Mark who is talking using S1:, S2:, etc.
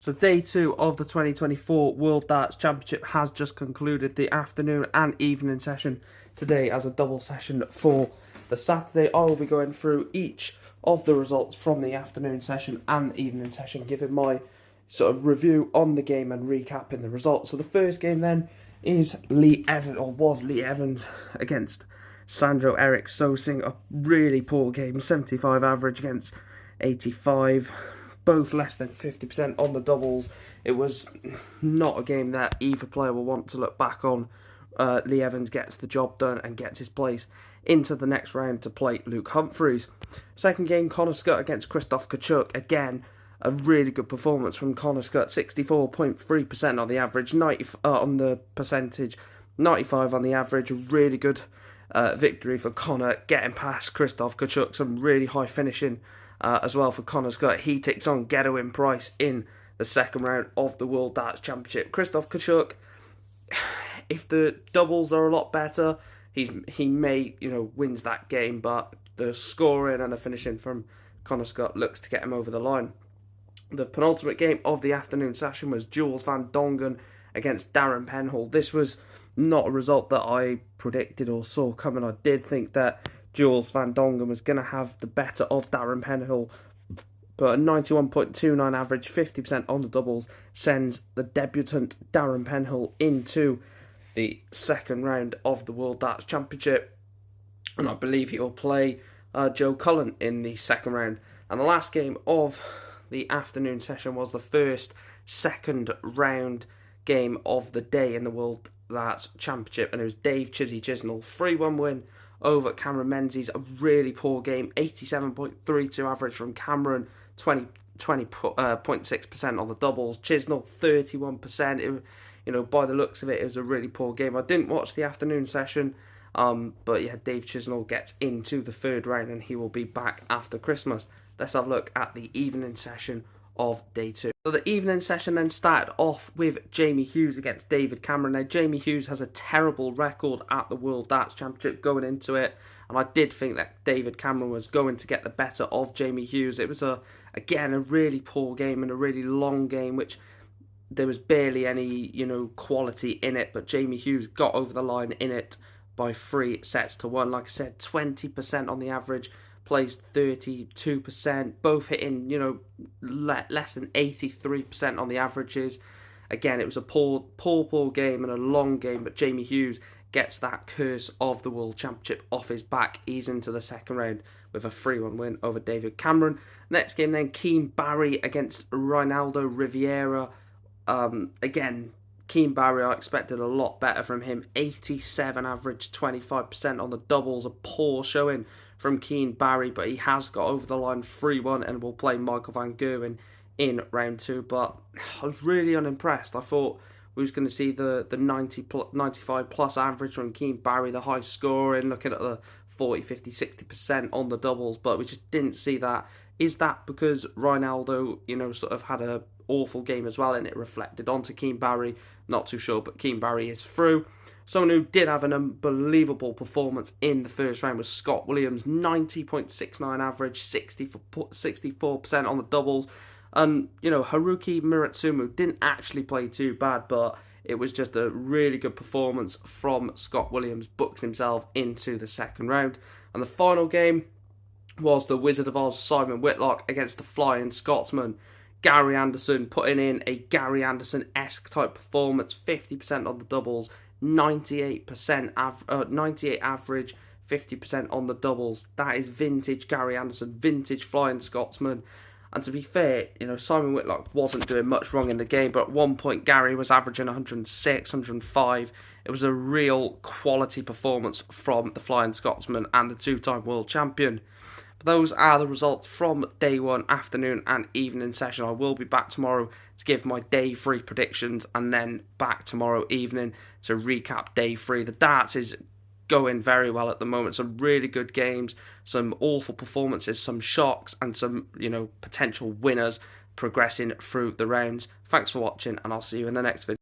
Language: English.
S1: So day two of the 2024 World Darts Championship has just concluded. The afternoon and evening session today as a double session for the Saturday. I will be going through each of the results from the afternoon session and evening session, giving my sort of review on the game and recapping the results. So the first game then is Lee Evans against Sandro Erik Sosing. A really poor game, 75 average against 85. Both less than 50% on the doubles. It was not a game that either player will want to look back on. Lee Evans gets the job done and gets his place into the next round to play Luke Humphries. Second game, Connor Scott against Krzysztof Tkachuk. Again, a really good performance from Connor Scott. 64.3% on the average, 90 on the percentage, 95 on the average. A really good victory for Connor, getting past Krzysztof Tkachuk. Some really high finishing as well for Connor Scott. He takes on Gerwyn Price in the second round of the World Darts Championship. Krzysztof Tkachuk, if the doubles are a lot better, he may wins that game, but the scoring and the finishing from Connor Scott looks to get him over the line. The penultimate game of the afternoon session was Jules van Dongen against Darren Penhall. This was not a result that I predicted or saw coming. I did think that Jules van Dongen was going to have the better of Darren Penhall, but a 91.29 average, 50% on the doubles, sends the debutant Darren Penhall into the second round of the World Darts Championship, and I believe he will play Joe Cullen in the second round. And the last game of the afternoon session was the first second round game of the day in the World Darts Championship, and it was Dave Chizzy Chisnell 3-1 win over Cameron Menzies. A really poor game, 87.32 average from Cameron, 20.6% on the doubles. Chisnell 31%. By the looks of it, it was a really poor game. I didn't watch the afternoon session, but yeah, Dave Chisnell gets into the third round and he will be back after Christmas. Let's have a look at the evening session of day two. So the evening session then started off with Jamie Hughes against David Cameron. Now, Jamie Hughes has a terrible record at the World Darts Championship going into it, and I did think that David Cameron was going to get the better of Jamie Hughes. It was again a really poor game and a really long game, which there was barely any quality in it, but Jamie Hughes got over the line in it by 3-1. Like I said, 20% on the average, plays 32%, both hitting less than 83% on the averages. Again, it was a poor game and a long game, but Jamie Hughes gets that curse of the World Championship off his back. He's into the second round with a 3-1 win over David Cameron. Next game then, Keane Barry against Ronaldo Riviera. Again, Keane Barry, I expected a lot better from him. 87 average, 25% on the doubles. A poor showing from Keane Barry, but he has got over the line 3-1 and will play Michael van Gerwen in round two. But I was really unimpressed. I thought we was going to see the 95 plus average from Keane Barry, the high scoring, looking at the 40, 50, 60% on the doubles, but we just didn't see that. Is that because Ronaldo, sort of had a awful game as well and it reflected onto Keane Barry? Not too sure, but Keane Barry is through. Someone who did have an unbelievable performance in the first round was Scott Williams. 90.69 average, 64% on the doubles. And, Haruki Muratsumu didn't actually play too bad, but it was just a really good performance from Scott Williams. Books himself into the second round. And the final game was the Wizard of Oz, Simon Whitlock, against the Flying Scotsman, Gary Anderson, putting in a Gary Anderson-esque type performance. 50% on the doubles, 98 average, 50% on the doubles. That is vintage Gary Anderson, vintage Flying Scotsman. And to be fair, Simon Whitlock wasn't doing much wrong in the game, but at one point Gary was averaging 106, 105. It was a real quality performance from the Flying Scotsman and the two-time world champion. But those are the results from day one, afternoon and evening session. I will be back tomorrow to give my day three predictions, and then back tomorrow evening to recap day three. The darts is going very well at the moment. Some really good games, some awful performances, some shocks, and some potential winners progressing through the rounds. Thanks for watching, and I'll see you in the next video.